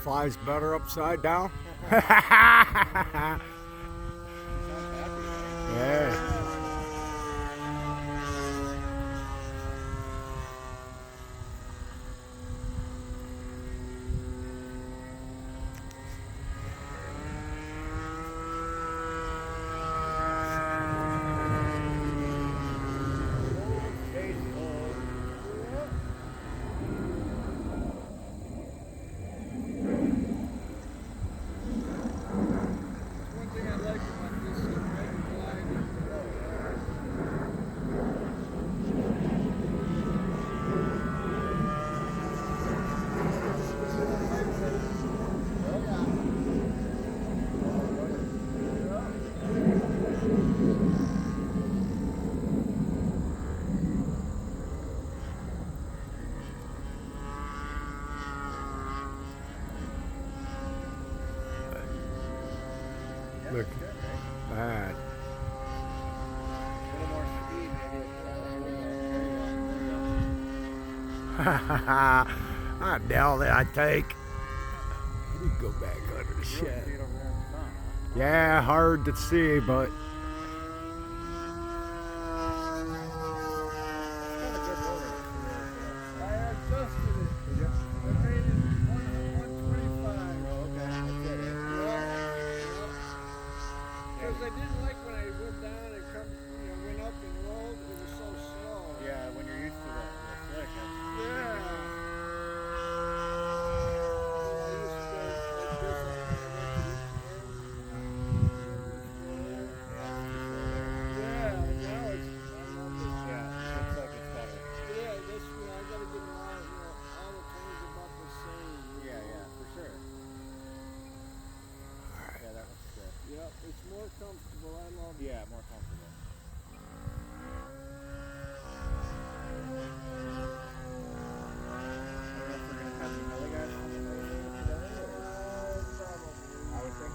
flies better upside down. Yeah. One thing I like about this red flag. Look, man. A little more speed, maybe. Ah, now that I take. Let me go back under the shed. Yeah, hard to see, but